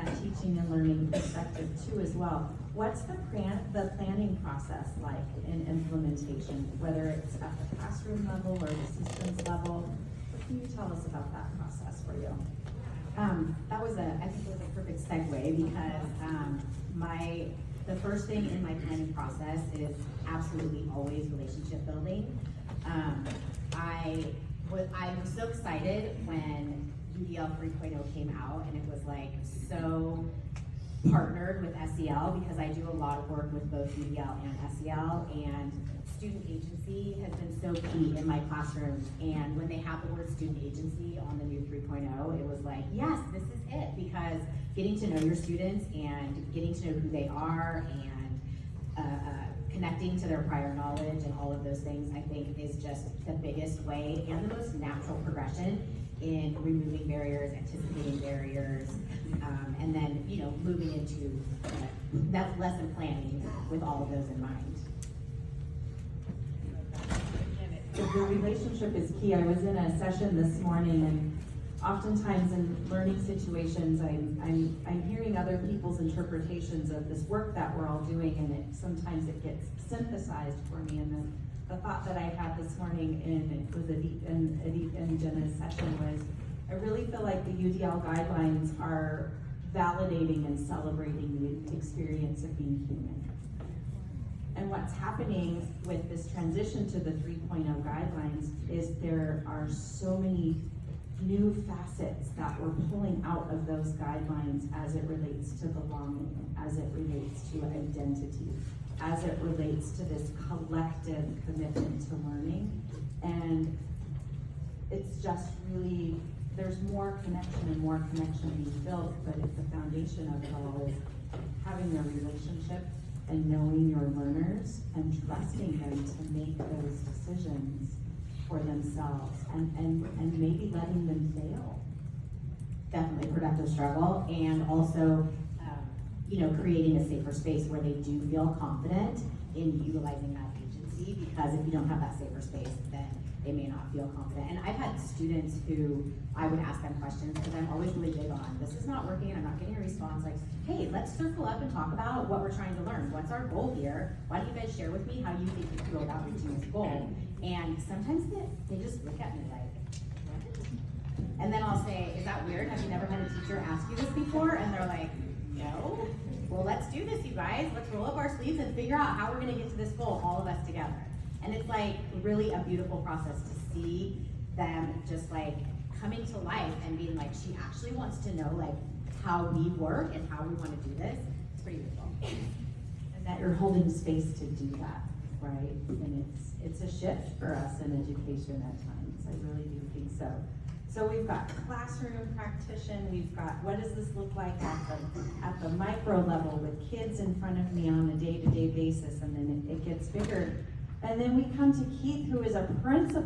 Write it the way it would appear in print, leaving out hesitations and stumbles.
that teaching and learning perspective too as well. What's the planning process like in implementation, whether it's at the classroom level or the systems level? What can you tell us about that process for you? I think it was a perfect segue because the first thing in my planning process is absolutely always relationship building. I was so excited when UDL 3.0 came out, and it was like so partnered with SEL, because I do a lot of work with both UDL and SEL, and student agency has been so key in my classrooms. And when they have the word student agency on the new 3.0, it was like, yes, this is it, because getting to know your students and getting to know who they are and connecting to their prior knowledge and all of those things, I think is just the biggest way and the most natural progression in removing barriers, anticipating barriers, and then moving into that lesson planning with all of those in mind. The relationship is key. I was in a session this morning, and oftentimes in learning situations, I'm hearing other people's interpretations of this work that we're all doing, and sometimes it gets synthesized for me. And the thought that I had this morning with Adit and Jenna's session was, I really feel like the UDL guidelines are validating and celebrating the experience of being human. And what's happening with this transition to the 3.0 guidelines is there are so many new facets that we're pulling out of those guidelines as it relates to belonging, as it relates to identity, as it relates to this collective commitment to learning. And it's just really, there's more connection being built, but at the foundation of it all is having a relationship and knowing your learners and trusting them to make those decisions for themselves and maybe letting them fail. Definitely productive struggle, and also creating a safer space where they do feel confident in utilizing that agency, because if you don't have that safer space, then they may not feel confident. And I've had students who I would ask them questions, because I'm always really big on, this is not working and I'm not getting a response, like, hey, let's circle up and talk about what we're trying to learn. What's our goal here? Why don't you guys share with me how you think you feel about reaching this goal? And sometimes they just look at me like, what? And then I'll say, is that weird? Have you never had a teacher ask you this before? And they're like, no. Well, let's do this, you guys. Let's roll up our sleeves and figure out how we're gonna get to this goal, all of us together. And it's like really a beautiful process to see them just like coming to life and being like, she actually wants to know like how we work and how we want to do this. It's pretty beautiful. And that you're holding space to do that, right? And it's a shift for us in education at times. I really do think so. So we've got classroom practitioner, we've got what does this look like at the micro level with kids in front of me on a day-to-day basis, and then it gets bigger. And then we come to Keith, who is a principal